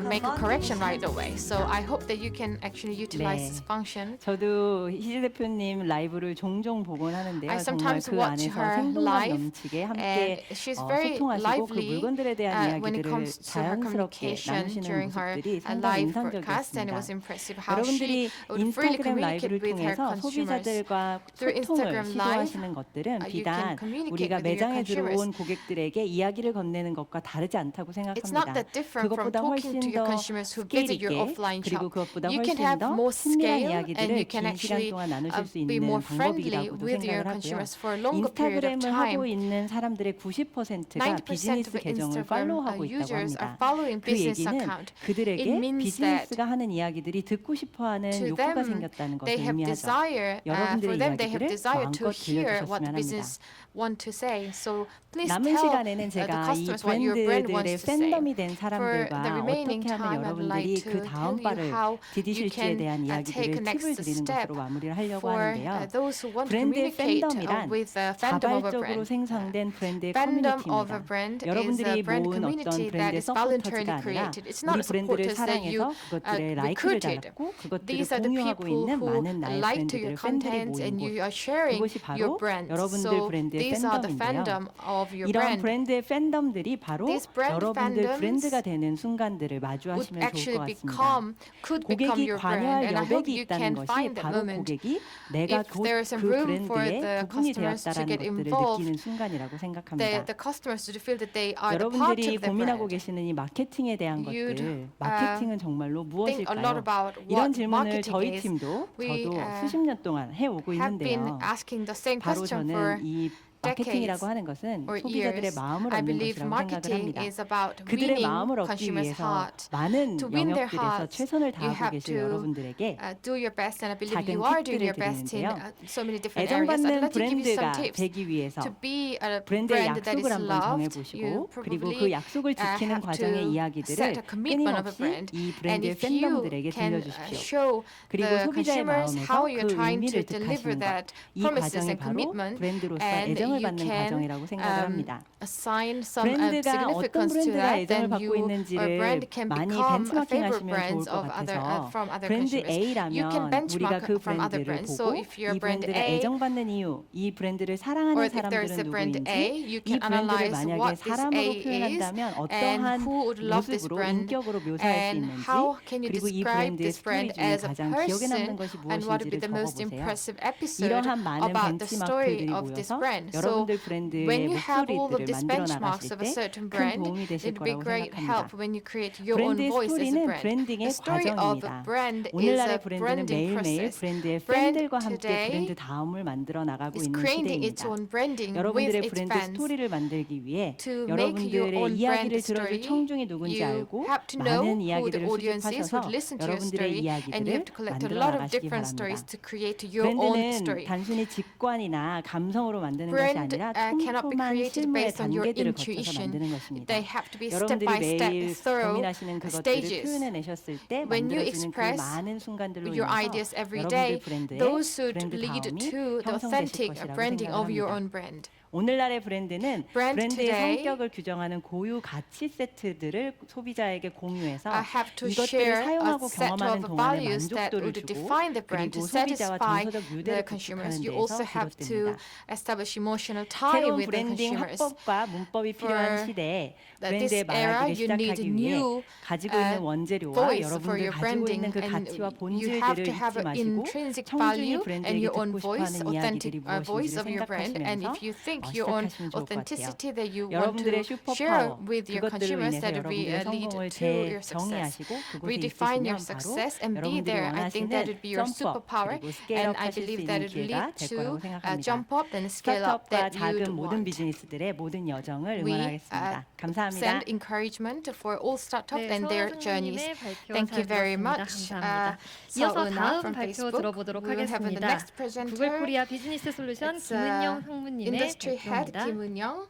make a correction right away. So I hope that you can actually utilize this function. 저도 희재 대표님 라이브를 종종 보곤 하는데요. I 정말 sometimes 그 watch 안에서 her 생동감 live, 넘치게 함께 and she's very 소통하시고 그 lively 물건들에 대한 when it 이야기들을 comes to her 자연스럽게 communication 나누시는 during her 모습들이 상당히 live broadcast, and it 인상적이었습니다. was impressive how 여러분들이 she would freely 인스타그램 communicate 라이브를 with her 통해서 consumers. 소비자들과 Through 소통을 Instagram Live, 시도하시는 것들은 you 비단 can communicate 우리가 with your 매장에 consumers. 들어온 고객들에게 이야기를 건네는 것과 다르지 않다고 It's not 생각합니다. that different from 그것보다 talking 훨씬 to your 더 consumers who 스케일 visit your 있게 offline 그리고 shop. 그것보다 You can 훨씬 have 더 more 친밀한 scale, and 이야기들을 you can 긴 시간 actually 동안 나누실 수 be more 있는 friendly 방법이라고도 with your 생각을 하고요. consumers for a longer period of 인스타그램을 하고 time. 있는 사람들의 90%가 90% 비즈니스 of 계정을 Instagram 팔로우하고 있다고 users are 합니다. following 그 business 얘기는 account. 그들에게 It means that 비즈니스가 하는 이야기들이 듣고 싶어하는 to 욕구가 them, 생겼다는 것을 they have 의미하죠. desire for 여러분들의 them they have 이야기들을 desire to 마음껏 hear what 들려주셨으면 the 합니다. business want to say. So please 남은 tell 시간에는 the 제가 이 customers what your brand 브랜드들의 wants to say. 팬덤이 된 For 사람들과 the remaining 어떻게 하면 time, I'd like 여러분들이 to 그 tell 다음 you 발을 how you 디디실지에 can 대한 take 이야기들을 next 팁을 드리는 step 것으로 마무리를 하려고 for 하는데요. those who want to 브랜드의 communicate 팬덤이란 with the fandom of a 자발적으로 brand. 생성된 브랜드의 Fandom of a 커뮤니티입니다. brand is 여러분들이 a brand 모은 어떤 community that 브랜드의 is voluntarily 서포터즈가 아니라 created. It's 우리 not 브랜드를 supporters that you 사랑해서 그것들의 라이크를 recruited. 달았고 그것들을 These are the 공유하고 people 있는 who 많은 나의 like to 브랜드들 your 팬들이 content 모인 and 곳 you are sharing 그것이 your 바로 brand. 여러분들 So 브랜드의 these are the 팬덤인데요. fandom of your 이런 brand. 브랜드의 팬덤들이 바로 These brand 여러분들 fandoms 브랜드가 되는 순간들을 would 마주하시면 좋을 actually 것 같습니다. could become become 고객이 your brand. 관여할 And I hope 여백이 you 있다는 can 것이 find that 바로 moment 고객이 내가 if there is a 그 room for 브랜드의 the 부분이 customers to 되었다라는 get 것들을 involved. 느끼는 순간이라고 생각합니다. The customers to feel that they are the part 여러분들이 of the 고민하고 brand. 계시는 이 마케팅에 대한 You'd, 것들, 마케팅은 정말로 Think a lot 무엇일까요? about 이런 what 질문을 marketing 저희 is. 팀도 We, 저도 수십 년 동안 해오고 Have been 있는데요. asking the same 바로 question for 저는 이 마케팅이라고 하는 것은 or 소비자들의 years. 마음을 I 얻는 believe 것이라고 생각을 marketing 합니다. is about 그들의 winning 마음을 얻기 consumers' 위해서 heart. 많은 To win their 영역들에서 hearts, 최선을 you 다하고 have 계신 to 여러분들에게 do your best, and I believe 작은 you are doing 팁들을 your best in 드리는데요. so many different areas. I'd 애정받는 like to give you some 브랜드가 tips. 되기 위해서 To be a 브랜드의 brand that is 약속을 한번 loved, you 정해보시고 그리고 그 probably 약속을 지키는 have 과정의 to 이야기들을 set a commitment of a 끊임없이 brand. 이 And 브랜드의 if you 팬덤들에게 can 들려주십시오. show 그리고 the 소비자의 consumers 마음에서 how 그 you're trying to 의미를 deliver 득하시는 것, that 이 promises 과정이 and 바로 commitment, 브랜드로서 and 애정을 you 받는 can 과정이라고 생각을 합니다. assign some 브랜드가 어떤 significance to 브랜드가 that, 애정을 then 받고 you or 있는지를 brand can 많이 become a 벤치마킹 favorite 하시면 좋을 brands 것 of other 같아서 from other 브랜드 consumers. You can A라면 우리가 benchmark 그 from other 브랜드를 brands. So 보고 if you're 이 brand 브랜드를 A, 애정받는 이유, 이 브랜드를 or 사랑하는 if there is a 사람들은 brand A, 누구인지 you 이 can 브랜드를 analyze 만약에 what this 사람으로 A is 표현한다면 and 어떠한 who would love this 모습으로 brand 인격으로 묘사할 수 and 있는지 how can you 그리고 이 describe 브랜드의 this 스토리 brand 중에 as a 가장 기억에 남는 person 것이 and what would be 무엇인지를 the most 적어보세요. impressive episode 이러한 많은 about the story 벤치마크들이 of this 모여서 brand. So 여러분들 브랜드의 when you have all of 목소리들을 these 만들어 benchmarks 나가실 of a 때 certain 큰 brand, 도움이 되실 it'd be 거라고 great 생각합니다. help when you create your own 브랜드의 voice as a 스토리는 brand. 브랜딩의 The story of a 과정입니다. brand is 오늘날의 a 브랜드는 branding 매일매일 process. 브랜드의 Brand 팬들과 함께 today 브랜드 다음을 만들어 나가고 is 있는 creating its 시대입니다. own branding with 여러분들의 its 브랜드 fans. 스토리를 만들기 위해 To make your 여러분들의 own brand 이야기를 들어줄 story, 청중이 누군지 you 알고 have to know 많은 who 이야기를 the audience is who 수집하셔서 would listen to your 여러분들의 story, and you 이야기들을 have to collect a 만들어 lot of 나가시기 different 바랍니다. stories to create your own 브랜드는 story. 단순히 직관이나 감성으로 만드는 것이 Brand 아니라 cannot be 촘촘한 created 실무의 based on your 단계들을 거쳐서 intuition. 만드는 것입니다. They have to be step 여러분들이 by step, 매일 thorough 고민하시는 그것들을 stages. 표현해내셨을 때 When you 만들어지는 그 express 많은 순간들로 your 인해서 ideas every 여러분들 day, 브랜드의 those should 브랜드 lead 다음이 to the 형성되실 authentic 것이라고 branding of your 생각합니다. own brand. 오늘날의 브랜드는 Brand 브랜드의 today 성격을 규정하는 고유 가치 세트들을 소비자에게 공유해서 have to 이것들을 share a 사용하고 set 경험하는 of 동안에 values that 만족도를 would 주고 define the brand 그리고 to 소비자와 satisfy 정서적 the 유대를 consumers. 구축하는 You 데서 also have to 비롯됩니다. establish emotional tie 새로운 with the 브랜딩 consumers. 화법과 문법이 필요한 For 시대에 this 브랜드의 era, 말하기를 you need 시작하기 위해 new 가지고 있는 원재료와 voice for 여러분들 your 가지고 branding, 있는 그 and 가치와 you have 본질들을 to have 잊지 an 마시고 intrinsic 청중이 value and 브랜드에게 your own 듣고 voice, 싶어하는 이야기들이 authentic voice 무엇인지를 of your brand. And 생각하시면서 if you think your own 시작하시면 좋을 것 같아요. authenticity that you want 여러분들의 to share 슈퍼파워 with your 그것들로 consumers, 인해서 that will be 여러분들의 lead 성공을 to your success. 재정의하시고 그곳에 Redefine 있으시면 your 바로 success and be 여러분들이 there. I think that 원하시는 would be your 점프업 superpower, 그리고 and 스케일업 I 하실 수 believe 있는 that it would 기회가 lead 될 to 거라고 생각합니다. jump up and scale up 스타트업과 that 작은 you'd 모든 want. 비즈니스들의 모든 여정을 We 응원하겠습니다. 감사합니다. send encouragement for all startups 네, and their 서은우님의 journeys. 발표 Thank you 잘 very 들었습니다. much. 감사합니다. So 이어서 Una 다음 from 발표 Facebook. 들어보도록 We will have the 하겠습니다. next presenter. 구글 코리아 비즈니스 솔루션 It's, 김은영 상무님의 Industry Head 발표입니다. Kim Eun-young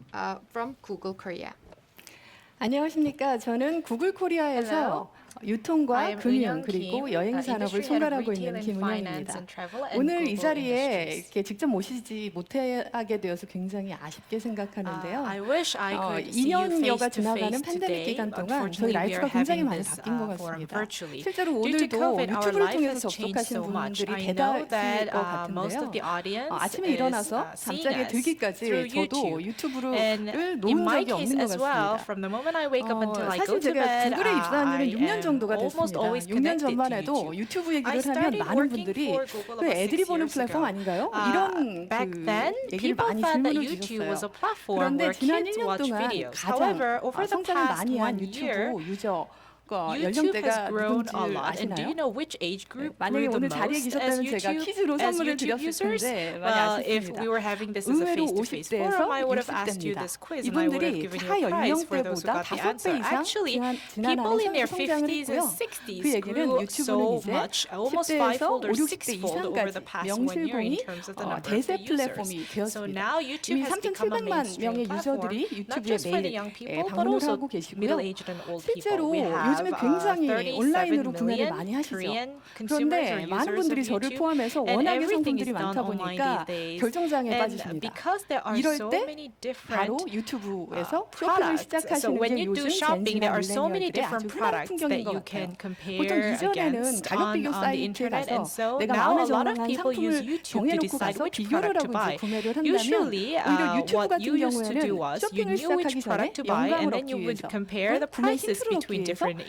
from Google Korea. 안녕하십니까. 저는 구글 코리아에서 유통과 금융 그리고 여행 산업을 총괄하고 있는 김은영입니다. 오늘 이 자리에 이렇게 직접 모시지 못하게 되어서 굉장히 아쉽게 생각하는데요. 2년여가 지나가는 팬데믹 기간 동안 저희 라이프가 굉장히 많이 바뀐 것 같습니다. 실제로 오늘도 유튜브를 통해서 접속하시는 분들이 대다수일 것 같은데요. 아침에 일어나서 잠자리에 들기까지 저도 유튜브를 놓은 적이 없는 것 같습니다. 사실 제가 구글에 입사한 지는 6년 정도가 됐습니다. 6년 전만 해도 유튜브 얘기를 하면 많은 분들이 그 애들이 보는 플랫폼 아닌가요? 이런 얘기를 많이 질문을 주셨어요. 그런데 지난 1년 동안 가장 성장을 많이 한 유튜브 유저 연령대가 누군지 아시나요? 만약에 오늘 자리에 계셨다면 제가 퀴즈로 선물을 드렸을 텐데 많이 아쉽습니다. 의외로 50대에서 60대입니다. 이분들이 타 연령대보다 5배 이상 지난 안에 성장을 했고요. 그 얘기는 유튜브는 이제 10대에서 5, 60대 이상까지 명실공히 대세 플랫폼이 되었습니다. 이미 3,700만 명의 유저들이 유튜브에 매일 방문을 하고 계시고요. 실제로 요즘에 굉장히 온라인으로 구매를 많이 하시죠. 그런데 많은 분들이 저를 포함해서 워낙에 상품들이 많다 보니까 결정장애에 빠지십니다. 이럴 때 바로 유튜브에서 쇼핑을 시작하시는 게 요즘 젠지나 밀레니얼들의 아주 흔한 풍경인 것 같아요. 보통 이전에는 가격 비교 사이트에 가서 내가 마음에 적응한 상품을 정해놓고 가서 비교를 하고 이제 구매를 한다면 오히려 유튜브 같은 경우에는 쇼핑을 시작하기 전에 영감을 얻기 위해서 구매 힌트를 얻기 위해서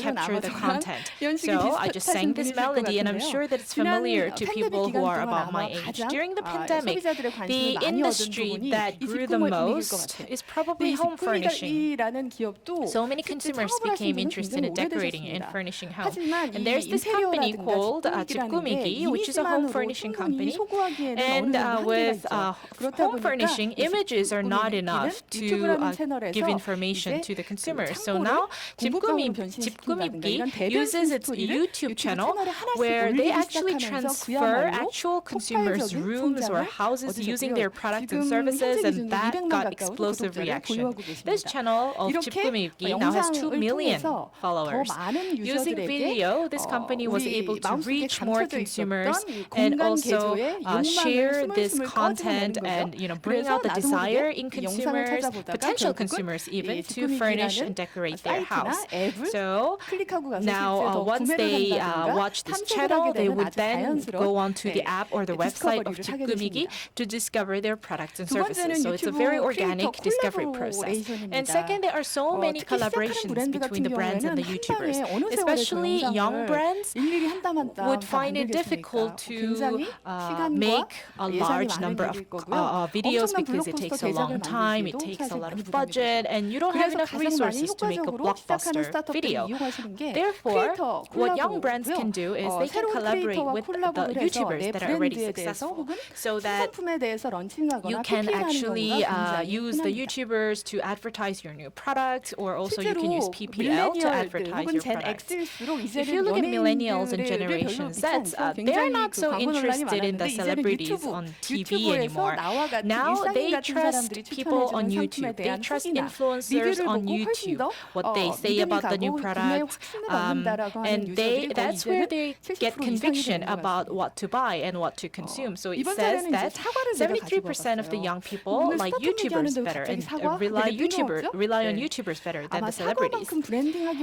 capture the content. 연식이 So I just sang 비슷하신 this 분이실 것 melody, and I'm 같은데요. sure that it's 지난 familiar to 팬데믹 people who 기간 are 동안 about 아마 my age. 가장 During the pandemic, 소비자들의 the 관심을 많이 얻은 industry 부분이 that 이 grew the 직구 분위기일 것 most 같아요. is 근데 probably 이 home furnishing. 직구이라는 기업도 So many 실제 consumers 창업을 하신 became 분은 interested 굉장히 in decorating and 오래되셨습니다. furnishing homes. 하지만 And 이 there's this company 인테리어라든가 called 직구이라는 게 직구미기, which is a home 이미지만으로 furnishing 충분히 company. 소구하기에는 어느 And 정도 한계가 with 있죠. 그렇다 home 보니까 furnishing, images are not enough to 유튜브라는 채널에서 give information 이제 to the consumers. So 창고를 now 공급방으로 변신시킨다든가 집구입기 이런 대변 uses its 스토리를 YouTube channel 채널에 하나씩 where they 올리기 actually 시작하면서 transfer 그야말로 actual consumers' 폭발적인 rooms or 성장을 houses using their 얻으셨고요. products and 지금 services, 현재 and 기준으로 that 200만 got 가까운 explosive 구독자를 reaction. 보유하고 This 계십니다. channel of 이렇게 집구입기 now has 2 영상을 million 통해서 더 followers. 많은 Using 유저들에게 video, this company was 우리 able to 마음속에 reach more 감춰져 consumers 있었던 이 and 공간 also 개조의 욕망을 share this 스물스물 content 꺼내는 and 거죠. bring 그래서 out the 나도 desire 모르게 in 이 영상을 consumers, 찾아보다가 potential 결국은 consumers even, 이 to furnish 집구입기라는 and decorate their 사이트나 house. 앱을 So 클릭하고 가서 now, 실제 더 once 구매를 they 한다든가 watch this 탐색을 channel, 하게 they 되는 would 아주 then 자연스러운 go onto the app or the website of 디스커버리를 하게 집구입기 되십니다. to discover their products and 두 번째는 services. So it's a 유튜브 very 크리에이터 organic discovery process. And second, there are so many 특히 시작하는 collaborations 브랜드 between 같은 the brands and 경우에는 the 한 YouTubers. 방에 어느 세월에 그 Especially young 영상을 brands 일일이 한 땀 한 땀 would 다 find it 만들겠습니까? difficult to 굉장히 시간과 make a 예산이 large 많은 number of 일일 거고요. videos 엄청난 because it 블록버스터 takes a 대작을 long time, it 만들기도 takes a 사실 lot 많이 of 부담이 budget, 되죠. and you don't have 그래서 enough 가장 많이 resources to make a 효과적으로 시작하는 blockbuster 스타트업들이 video. 이용하시는 게 Therefore, 크리에이터 what young brands 콜라보고요. can do is they can 새로운 collaborate 크리에이터와 with the 콜라보를 해서 YouTubers 내 that are already 브랜드에 대해서 successful, 혹은 so that 신상품에 대해서 런칭하거나 you can PPL하는 actually 경우가 굉장히 use the 흔합니다. YouTubers to advertise your new product, or also you 실제로 can use PPL to 밀레니얼들 advertise 혹은 your 젠 products. X일수록 If you look at millennials and Generation Z, they're not so interested in the celebrities on TV anymore. Now they trust people on YouTube. They trust influencers on YouTube, what they say about the new product, and that's where they get conviction about what to buy and what to consume. So it says that 73% of the young people like YouTubers better and rely on YouTubers better than the celebrities.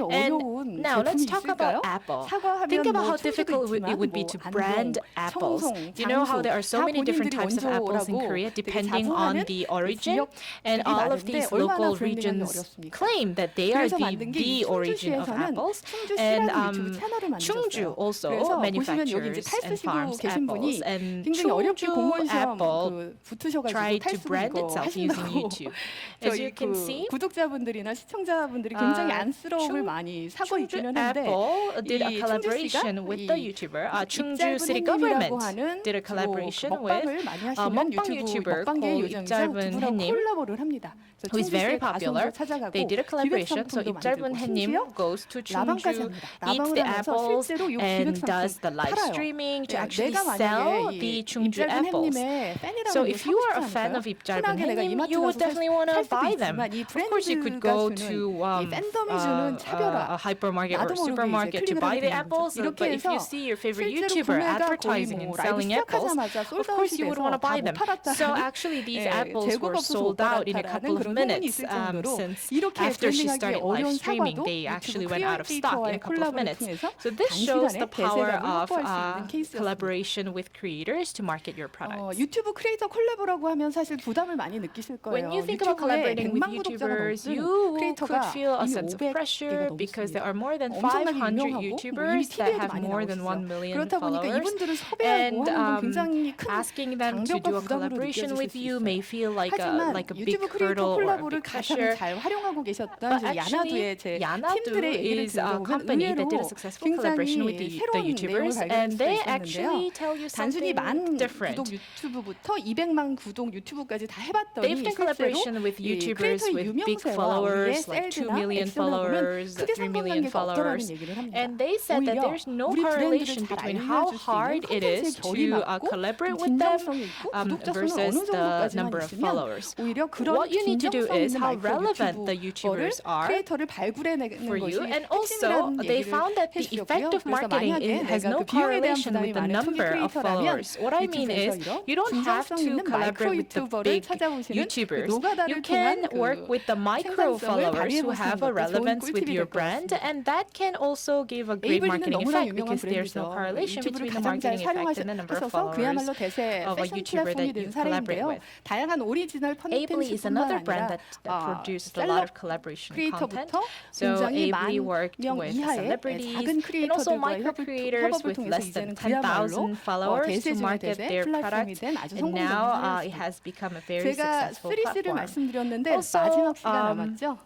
And now let's talk about Apple. Think about how difficult it would be to brand apples. You know how there are so many different types of apples in Korea depending on the origin, and all of these local regions claim that they are the origin of apples. And Chungju also manufactures and farms apples, and Chungju Apple tried to brand itself using YouTube. As you can see, 구독자분들이나 시청자분들이 굉장히 안쓰러움을 많이 사고 있기는 한데 Apple did a 이 collaboration with the YouTuber. Chungju City government did a collaboration with 먹방 YouTuber called 입짧은 햇님, who is very popular. They did a collaboration. So 입짧은 햇님 goes to Chungju, eats the apples, and does the live streaming to actually sell the Chungju apples. So if you are a fan of 입짧은 햇님, you would definitely want to buy them. Of course, you could go to a hypermarket or supermarket to buy the apples. But if you see your favorite YouTuber advertising and selling apples, of course you would want to buy them. So actually, these apples were sold out in a couple of minutes since after she started live streaming, they actually went out of stock in a couple of minutes. So this shows the power of collaboration with creators to market your products. 유튜브 크리에이터 콜라보라고 하면 사실 부담을 많이 느끼실 거예요. When you think about collaborating with 100만 구독자가 YouTubers, 넘는 you could 크리에이터가 feel a 이미 sense of 500개가 pressure because there are more than 엄청나게 500 유명하고 YouTubers 이미 that TV에도 have 많이 more than 1 나오시죠. million 그렇다 보니까 followers. 이분들을 섭외하고 And 하는 건 굉장히 큰 asking them to do a 장벽과 부담으로 collaboration 느껴지실 with 수 you 있어요. may feel like 하지만 a big 유튜브 크리에이터 hurdle or a 콜라보를 big 가장 pressure. 잘 활용하고 계셨던 But 야나두의 actually, 제 Yanadu 팀들의 얘기를 is a 들어보면 company that did a 의외로 successful collaboration with 굉장히 the 새로운 내용을 YouTubers, 발견할 and 수가 they 있었는데요. actually tell you 단순히 something 만 different. 구독 유튜브부터 200만 구독 유튜브까지 다 해봤더니 They've done collaboration with 이 YouTubers 크리에이터의 with big 유명세와 followers, 우리의 like 2 셀즈나 million 액션을 보면 followers, 크게 3 million 상관관계가 없더라는 followers. 얘기를 합니다. And they said that 오히려 there's no 우리 브랜드를 correlation 잘 between how 알려줄 수 hard 있는 it is 콘텐츠의 결이 to 맞고 collaborate with them 진정성이 있고 구독자 수는 versus 어느 the 정도까지만 number of 있으면 followers. 오히려 그런 What you need to do 진정성 is 있는 how 마이크로 relevant the 유튜버를 YouTubers are 크리에이터를 발굴해내는 for you, 것이 and also 핵심이라는 they 얘기를 found that the 해주셨고요. effective 그래서 marketing 만약에 has 내가 no 그 비용에 대한 correlation 부담이 with the 많은 초기 number of 크리에이터라면 followers. What I mean is 유튜브에서 you don't have 진정성 to 있는 마이크로 collaborate with the 유튜버를 big 찾아보시는 그 YouTubers. 노가다를 You 통한 can 그 work with the micro 생산성을 followers who 발휘해보시는 have a 것도 좋은 relevance with 꿀팁이 your 될 것 brand, 같습니다. and that can also give a great 에이블리는 marketing 너무나 effect 유명한 because there's no 브랜드죠. correlation 유튜브를 between the 가장 잘 marketing effect and the number of 사용하셔서 followers 그야말로 대세 of a 패션 YouTuber 플랫폼이 that 된 you collaborate 사례인데요. with. 다양한 오리지널 Ably is 콘텐츠뿐만 another brand 아니라 that produces a lot of collaboration content. 크리에이터부터 So 굉장히 Ably 만 worked 명 with 이하의 celebrities 작은 and also 크리에이터들과의 micro creators 협업을 with 통해서 less than 이제는 그야말로 10,000 followers 대세 to 중의 market 대세 their 플랫폼이 products. 된 아주 And 성공적인 now it 사례였습니다. has become a very 제가 successful 3C를 platform. 말씀드렸는데 Also, 마지막 시간 남았죠?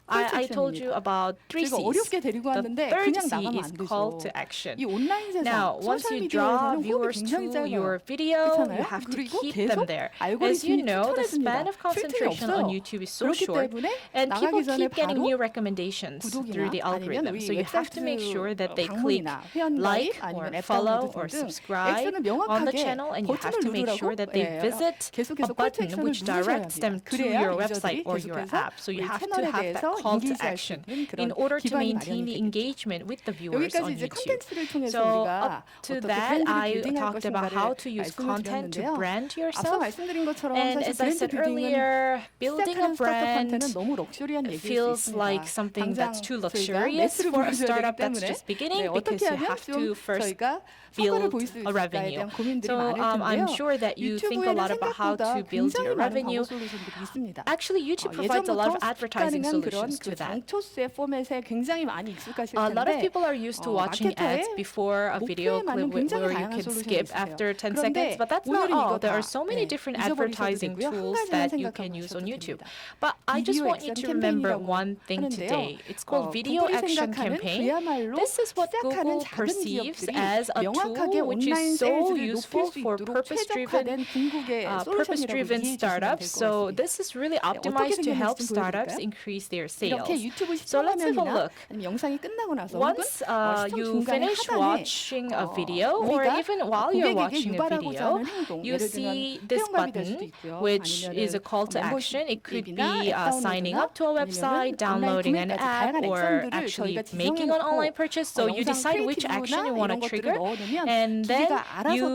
I told you about three 제가 C's. 어렵게 데리고 The 왔는데 third 그냥 C 나가면 is 안 되죠. call to action. 이 온라인 세상, Now, once 소셜 you draw 미디어에서는 호흡이 viewers 굉장히 to your 짧아요. video, 그렇잖아요? you have to 그리고 keep 계속 them there. As 알고리즘이 you know, the 추천해줍니다. span of 쉴 틈이 concentration 없어요. on YouTube is so 그렇기 short, 때문에 and people 나가기 전에 keep getting 바로 new recommendations through the 구독이나 아니면 algorithm. 우리 So you have to make sure that they click 방문이나 회원 like 가입 아니면 or 앱 follow 다운로드 or 등등 subscribe 액션을 on the 명확하게 channel, and you have 버튼을 to make 누르라고 sure that they visit a 계속해서 콜 button 액션을 which 누르셔야 directs them 합니다. to 그래야 your 유저들이 website or your 계속해서 app. So you 우리 have to 채널에 have that 대해서 call to 인기시할 수 action 있는 그런 in order to 기반이 maintain the 마련이 되겠죠. engagement with the viewers 여기까지 on 이제 YouTube. 컨텐츠를 통해서 So 우리가 up to 어떻게 that, 브랜드를 I 빌딩할 talked about how 것인가를 to use 말씀을 content to 드렸는데요. brand 앞서 yourself. 말씀드린 것처럼 And 사실 as I 브랜드 said 빌딩은 earlier, building a 시작하는 스타트업한테는 brand 너무 럭셔리한 얘기일 수 feels 있습니다. like something 당장 that's too 저희가 luxurious 매출을 for a 보여줘야 되기 startup that's 때문에 just beginning, because 어떻게 you 하면 have 좀 to first 저희가 성과를 build 보일 수 a 있을까에 revenue. 대한 고민들이 So 많을 텐데요. I'm sure that you think a 유튜브에는 lot about how 생각보다 to build 굉장히 your 많은 revenue. 광고 솔루션들이 있습니다. Actually, YouTube provides a lot of 예전부터 advertising 가능한 그런 solutions to 그 that. 장초스의 포맷에 굉장히 많이 익숙하실 A lot of 텐데 people are used to watching 마케터의 ads before a video 목표에만은 clip 굉장히 where you 다양한 can 솔루션이 skip 있으세요. after 10 그런데 seconds, but that's not 오늘은 all. 이거 There 다 are so many different 잊어버리셔도 advertising 되고요. 한 tools 가지만 that you 생각하고 can use on 하셔도 YouTube. 됩니다. But I just 비디오 want you 액션 to remember 캠페인이라고 one thing 하는데요. today. It's called Video 구글이 Action 생각하는 Campaign. 그야말로 This is what 시작하는 Google 작은 perceives 기업들이 as a 명확하게 tool which 온라인 is so 세일즈를 useful 높일 수 for 있도록 purpose-driven 최적화된 궁극의 솔루션이라고 purpose-driven 이해해 주시면 될 startups. 것 So 같습니다. this is really optimized to 생겼는지 help 좀 startups 보여드릴까요? increase their 이렇게 sales. 유튜브 So let's have a 시청화면이나 look. 아니면 영상이 끝나고 나서 Once 시청 you 중간에 finish 하단에 watching a video, or 우리가 even while you're 고객에게 watching a 유발하고자 video, 하는 행동, you 예를 see 들면 this 회원가입이 될 수도 button, 있고요. which is a call to action. It could be signing up to a website, downloading an app, or actually making an online purchase. So you decide which action you want to trigger, and then you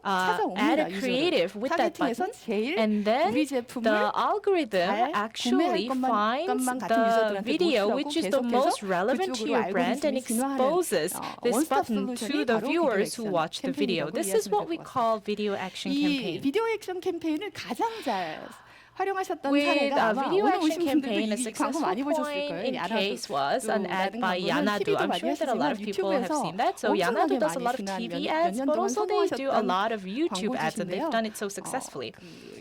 add a creative with that button, and then the algorithm actually finds the video which is the most relevant to your brand and exposes this button to the viewers who watch the video. This is what we call video action 이 campaign. 비디오 액션 캠페인을 가장 잘 활용하셨던 With 사례가 a 아마 video 오늘 action 오신 분들도 campaign, a 이 광고 successful 많이 보셨을 point 거예요. in case was an ad by 야나두라는 Yanadu. I'm sure that a lot of people have seen that. So Yanadu does a lot of TV ads, but also they do a lot of YouTube ads, and they've done it so successfully.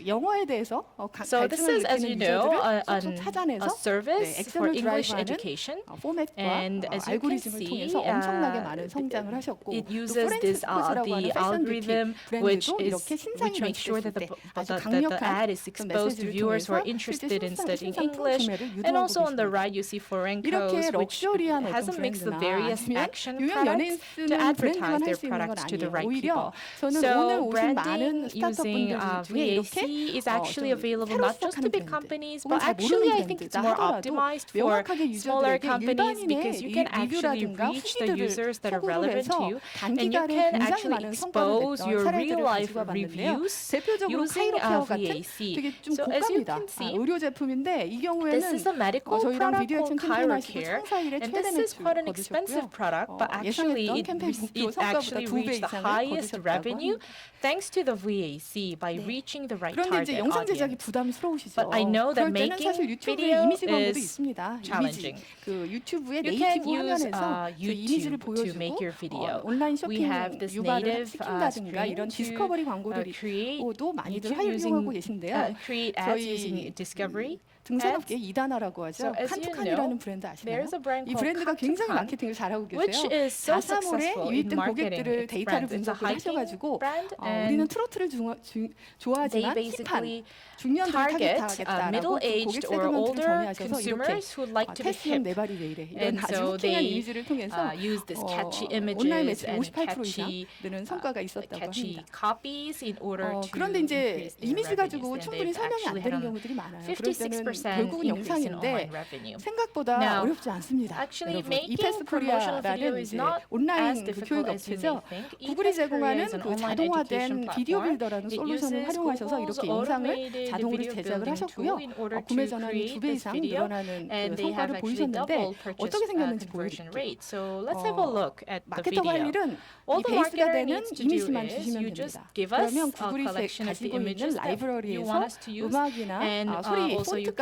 영어에 대해서 So this is, as you know, 쏙쏙 찾아내서 a service for 액션을 English 드라이브하는 education. 포맷과 And as you can 알고리즘을 see, 통해서 엄청나게 많은 성장을 하셨고 it 또 uses this 프렌치스포츠라고 하는 the 패션 algorithm 뷰티 which 브랜드도 이렇게 신상이 makes sure that 런칭됐을 the 때 아주 the 강력한 ad is 그 exposed to 메시지를 viewers who are 통해서 interested in 실제 studying 신상품 English. 구매를 And 유도하고 also on the 계십니다. right, you see 이렇게 Forencos, which 럭셔리한 has a 어떤 mix of 브랜드나 various 아니면 action 유명 연예인 products to 쓰는 advertise 브랜드만 할 their 수 있는 건 products to the 아니에요. right 오히려 people. 저는 오늘 So 오신 많은 branding using 스타트업분들 중에 VAC 이렇게 is actually 좀 available 새로 not just to 시작하는 big 브랜드 companies, 혹은 but 잘 actually 모르는 I think it's 브랜드다 more 하더라도 optimized for 명확하게 smaller 유저들에게 companies because 일반인의 you can actually 리뷰라든가 reach the 후기들을 users that are 소구를 relevant 해서 to you, and you 단기간에 can 굉장히 actually 많은 성과를 expose 냈던 your 사례들을 real life 가지고 와봤는데요. reviews 대표적으로 using 카이로케어 같은 VAC. 되게 좀 So as you 고가입니다. can see, 의료 제품인데 이 this 경우에는 is a medical 저희랑 product 비디오 액션 called 캠페인 하시고 ChiroCare, 창사 일에 and 최대 this is 매출 quite an expensive 거두셨고요. product, but actually 예상했던 it 캠페인 목표 성과보다 actually 2배 reached the 이상을 highest 거두셨다고 revenue 합니다. thanks to the VAC by reaching the right 그런데 이제 target 영상 제작이 audience. 부담스러우시죠. But I know that 그럴 때는 making 사실 유튜브에 video 이미지 광고도 is 있습니다. challenging. 이미지. 그 유튜브의 You can 네이티브 use 화면에서 그 이미지를 YouTube to 보여주고 make your video. 온라인 We 쇼핑 have this 유발을 native 시킨다든가 screen 이런 to 디스커버리 광고들이 create 도 많이들 YouTube 활용하고 using 계신데요. create ads using Discovery. 등산업계 이단화라고 하죠. So as you 칸투칸이라는 know, 브랜드 아시나요? there's a brand 이 called 브랜드가 굉장히 칸투칸, 마케팅을 잘하고 which 계세요. is so 4.3월에 successful in 유입된 marketing 고객들을 its 데이터를 brand. It's a 분석을 hiking 하셔가지고 brand, 우리는 and 트로트를 they 좋아하지만 힙한 basically 중년들을 target 타겟하겠다라고 그 middle-aged 고객 or 세그먼트를 older 정의하셔서 이렇게 consumers who like to be 테스는 hip. 내 발이 왜 이래 이런 And 아주 so 호킹한 they 이미지를 통해서 use this catchy 온라인 images 매출 and 58% 이상 catchy 느는 성과가 있었다고 catchy 합니다. copies in order to 그런데 이제 increase their 이미지 가지고 revenues. And 충분히 they've 설명이 안 actually 되는 had a 경우들이 많아요. 그럴 때는 56% 결국은 increase in 영상인데 online revenue. 생각보다 Now, 어렵지 않습니다. Actually, 여러분, making 이패스 promotional video 코리아라는 is 이제 not as 온라인 difficult 교육 as you may 업체죠. think. 구글이 ePass Korea 제공하는 is an 그 online 자동화된 education 비디오 platform. 빌더라는 It 솔루션을 uses 활용하셔서 Google's 이렇게 영상을 automated 자동으로 video 제작을 building 하셨고요. tool in order 구매 to 전환이 create 2배 this 이상 video, 늘어나는 and 그 they have 성과를 actually 보이셨는데 doubled purchase 어떻게 생겼는지 conversion 보여드릴게요. rate. So let's have a look at the 마케터가 할 video. 일은 All 이 the 베이스가 marketer 되는 needs to do 이미지만 is 주시면 you just 됩니다. give us 그러면 a 구글이 collection of the 가지고 있는 images that you 라이브러리에서 want us to use, 음악이나 and 소리, also you 폰트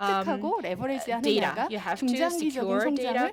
획득하고 레버리지하느냐가 data. You have to 중장기적인 secure data 성장을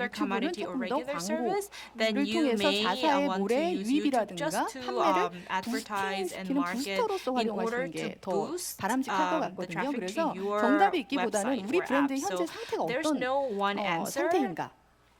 regular 유튜브는 commodity or 조금 더 regular service, then 광고를 you 통해서 may 자사의 want to 몰의 use YouTube 유입이라든가 just to 판매를 advertise and 부스팅시키는 market 부스터로서 in order 활용하시는 to 게 더 boost 바람직할 것 the 같거든요. traffic 그래서 to your 정답이 있기보다는 website 우리 or 브랜드의 app. 현재 So 상태가 there's 어떤 no one answer. 상태인가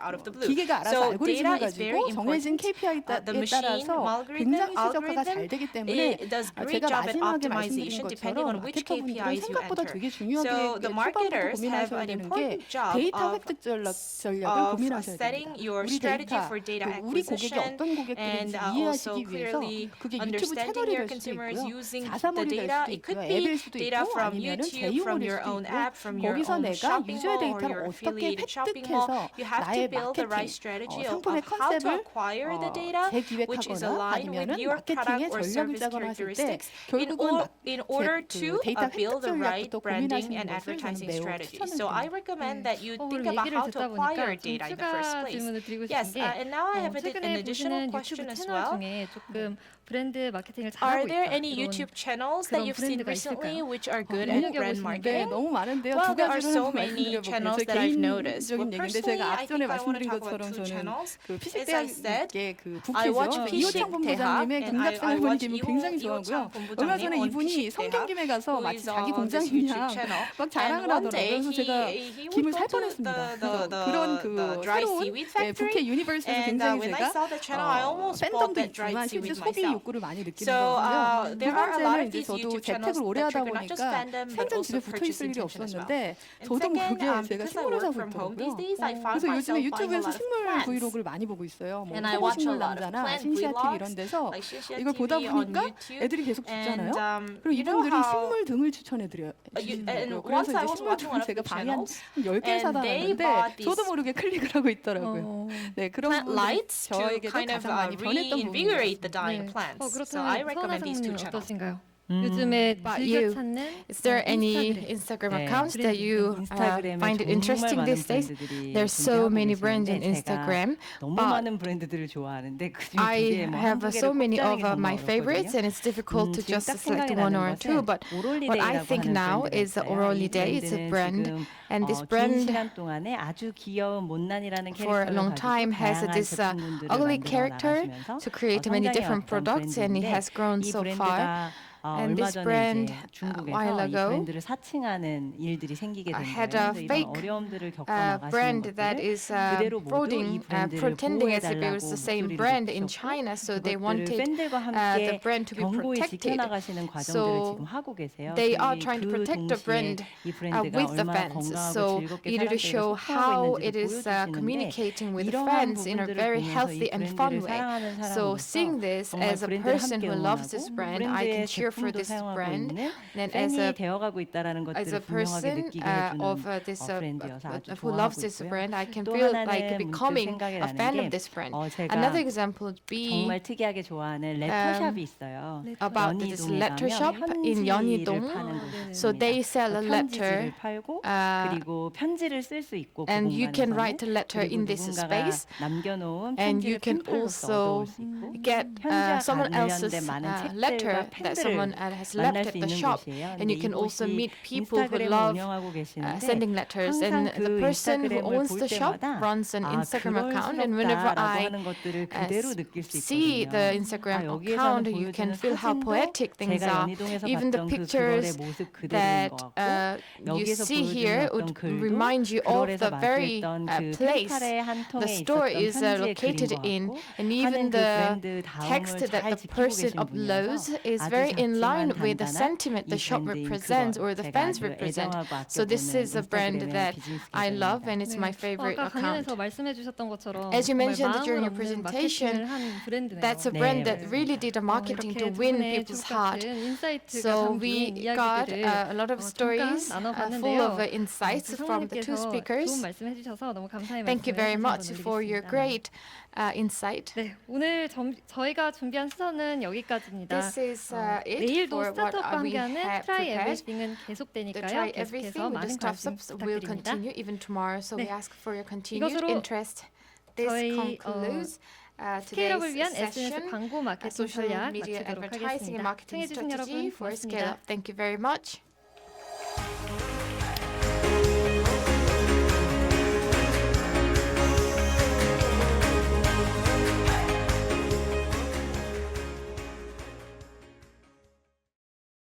out of the blue. 기계가 알아서 So 알고리즘을 data is very 가지고 정해진 important. KPI에 The machine 따라서 굉장히 최적화가 잘 되기 때문에 it does great 제가 job at 마지막에 말씀드린 optimization depending on 것처럼 which 마케터분들은 KPIs you 생각보다 enter. 되게 중요하게 So the 초반부터 marketers have 고민하셔야 an 되는 게 important job 데이터 of 획득 전략을 of 고민하셔야 setting 됩니다. your 우리 strategy 데이터, for data 우리 고객이 acquisition 어떤 고객들인지 and also 이해하시기 위해서 clearly 그게 유튜브 understanding 채널이 your 될 수도 consumers 있고요. using the 자사몰이 될 data. 수도 It could 있고요. be 앱일 수도 data 있고 from 아니면은 YouTube, from 제휴몰일 your 수도 own 있고 app, from your 거기서 own 내가 shopping 유저의 mall or 데이터를 your 어떻게 affiliated shopping mall. 획득해서 You have to 나의 build the right 마케팅, strategy of 상품의 how to 컨셉을 acquire the data, which is 재기획하거나 aligned with 아니면은 your product 마케팅의 or 전략을 service 짜거나 하실 때 characteristics 결국은 in order 그 to 데이터 build the 획득 right 전략부터 branding 고민하시는 and 것을 저는 advertising 매우 strategy. 추천을 So I 드립니다. recommend that you 그럼 think 얘기를 about how to 듣다 acquire 보니까 좀 data in the first 추가 place. 질문을 드리고 Yes, 싶은 게 and now I have an 최근에 additional 보시는 question 유튜브 as 채널 well. 중에 조금 브랜드 마케팅을 Are 잘하고 there 있다 any 이런 YouTube channels that 그런 you've seen 브랜드가 recently 있을까요? which are good at 눈여겨보시는데 brand 네, marketing? 너무 많은데요. Well, 두 there are 가지를 so 한번 many 말씀드려볼게요. channels 제 that I've noticed. 개인적인 Well, 얘기인데 personally, 제가 I 앞전에 think I want to 말씀드린 talk about 것처럼 two 저는 channels. 그 As I said, 피식대학의 그 I watch 부캐죠. 피식 이호창 본부장님의 대학, and 경작생활 I watch 팀을 굉장히 좋아하고요. 이호창 본부장님 얼마 전에 on 이분이 피식 성경김에 대학, 가서 who 마치 is 자기 on this 공장이냐 YouTube channel. 막 자랑을 And one 하더라고요. day 그래서 제가 he 김을 would 살 go to 뻔했습니다. 그래서 the 그런 그 dry 새로운 seaweed 예, factory. 부캐 유니버스에서 And 굉장히 when I 제가 saw the channel, I almost bought 팬덤도 that dry 있지만 실제 seaweed 소비 myself. 욕구를 많이 느끼는 So 거고요. 두 there are a lot 번째는 of 이제 these 저도 YouTube channels 재택을 오래 that 하다 trigger not just 보니까 fandom but 현장 also 집에 붙어 purchase 있을 일이 intention as well. 없었는데 And 저도 second, 모르게 제가 because I 식물을 work 사고 from home these 있더라고요. days, I found 그래서 요즘에 myself buying a 유튜브에서 lot of 식물 plants. 브이로그를 많이 보고 있어요. 뭐 And I watch a 초보식물 lot of 남자나 plant 신시아 TV vlogs, 이런 데서 like Shinshia 이걸 보다 TV on 보니까 YouTube. 애들이 계속 죽잖아요. And 그리고 you know 이분들이 how 식물 등을 추천해드려요. and 그래서 once I 이제 was 식물 watching one 등을 of 제가 the 방에 한 channels, 10개 and 사다 they 놨는데 bought these 저도 모르게 클릭을 하고 있더라고요. 네, 그런 plant 부분들이 lights to 저에게도 kind of 가장 많이 변했던 reinvigorate the 부분이었습니다. dying plants. So 그렇다면 I 서하나 recommend these two 사모님은 channels. 어떠신가요? 요즘에 But 즐겨 you, 찾는 is there any 인스타그램. Instagram 네. accounts that you 인스타그램에 find it 정말 interesting 많은 these days? 브랜드들이 There's so 존재하고 many brands in 계시는데 Instagram. 제가 너무 but 많은 브랜드들을 좋아하는데 그중에 두 I 개, 뭐 have 한 so 개를 many 꼽자는 of 게 정말 my favorites, 어렵거든요. and it's difficult to 지금 just 딱 select 생각이 one 나는 or two. 것은 But what I 오롤리데이라고 think 하는 now 브랜드가 is 있어요. 이 Orolidé. It's a 브랜드는 brand, 지금 and this 긴 brand 시간 동안에 아주 귀여운 못난이라는 for a 캐릭터를 long time 가지고 has 다양한 this 제품군들을 ugly 만들어 character 나가시면서 to create many 성장해 different 왔던 products, and it 브랜드인데 has grown 이 so far. 브랜드가 And 얼마 this 전에 brand, 이제 a 중국에서 while 이 ago, 브랜드를 사칭하는 일들이 생기게 된 had 거예요. a 그래서 이런 fake 어려움들을 겪어 brand 나가시는 that 것들을 is 그대로 모두 이 frauding, 브랜드를 pretending as if it 보호해달라고 was the same 목소리를 brand in 높이셨고 China. So they 그것들을 wanted 팬들과 the 함께 brand to be 견고히 protected. 지켜나가시는 과정들을 So 지금 하고 계세요. they are 그 trying to protect the 동시에 brand 이 브랜드가 with the 얼마나 fans. 건강하고 So 즐겁게 either to 사람들과 show 소통하고 how 있는지를 it is 보여주시는데 communicating with the 이러한 fans in a 부분들을 very 보면서 이 healthy and fun 브랜드를 way. 사랑하는 So 사람으로서 seeing this 정말 as a 브랜드를 person 함께 who loves this 응원하고 brand, I can 브랜드의 cheer for 제품도 this 사용하고 brand. 있는 Then as 팬이 a 되어가고 있다라는 as a 것들을 분명하게 person 느끼게 해주는 of this 브랜드여서 아주 who loves 좋아하고 this 있고요. brand, I can 또 feel like 하나는 문득 becoming 생각이 a 나는 fan 게 of this brand. 제가 Another example would be 정말 특이하게 좋아하는 레터샵이 있어요. about this 연희동에 letter 가면 shop in 편지를 Yeonhidong. 파는 So 곳입니다. they sell a letter, 편지지를 팔고 uh, 그리고 편지를 쓸 수 있고 그 and you can 공간에서는 write a letter 그리고 in this 누군가가 space, 남겨놓은 and 편지를 you can 펜팔로서 also 얻어올 수 있고 get 편지와 someone else's 관련된 많은 letter 책들과 that 팬들을 someone has 만날 left 수 at the 있는 shop, 곳이에요. and you 근데 can also 이곳이 meet people who 인스타그램을 love 운영하고 계시는데 sending letters, 항상 and the 그 person who 인스타그램을 owns 볼 the shop 때마다 runs an Instagram account, and whenever 그럴수록다라고 I 하는 것들을 그대로 느낄 수 see 있거든요. the Instagram account, you can feel how poetic things 제가 are. 연희동에서 Even the 봤던 그 pictures 그럴의 모습 그대로인 that 것 같고 you 여기서 see here 보여주는 would 어떤 글도 remind you of 그럴에서 the very 마주했던 그 place 펜팔의 한 the 통에 store 있었던 is 편지의 글인 located 것 in, 같고 and 하는 even 그 the 브랜드 다음을 text that 잘 the 지키고 person 계신 분이어서 uploads is 아주 very in line 작지만 with the 단단한 sentiment 이 the shop 브랜드인 represents or 그걸 the 제가 fans 아주 represent. 애정하고 So this 아껴보는 is a brand 인스타그램의 that 비즈니스 I love, 계정입니다. and it's my favorite 아까 account. 강연에서 말씀해주셨던 것처럼 As you 정말 mentioned during your 마음을 얻는 presentation, 마케팅을 한 브랜드네요. That's a 네, brand that 맞습니다. really did a marketing to 이렇게 win 두 분의 people's 주옥 heart. 같은 인사이트가 So 담긴 we got 이야기들을 a lot of 잠깐 stories full 나눠봤는데요. of insights from the two 성우님께서 speakers. 좋은 말씀해주셔서 너무 감사히 Thank you very 말씀을 much 한번 for your 올리겠습니다. great insight. 네, 오늘 저희가 준비한 수서는 여기까지입니다. This is it 내일도 for what 스타트업과 we 함께하는 have 트라이 prepared. 에브리띵은 The 계속되니까요. try 계속해서 everything with the 많은 관심 startups will 부탁드립니다. continue even tomorrow. So we 네. ask for your continued 이것으로 interest. This 저희, concludes 스케일업을 today's 위한 SNS session. 광고 마케팅 social 전략 media 마치도록 advertising and 하겠습니다. marketing 시청해주신 strategy 여러분 for 고맙습니다. Scale Up. Thank you very much.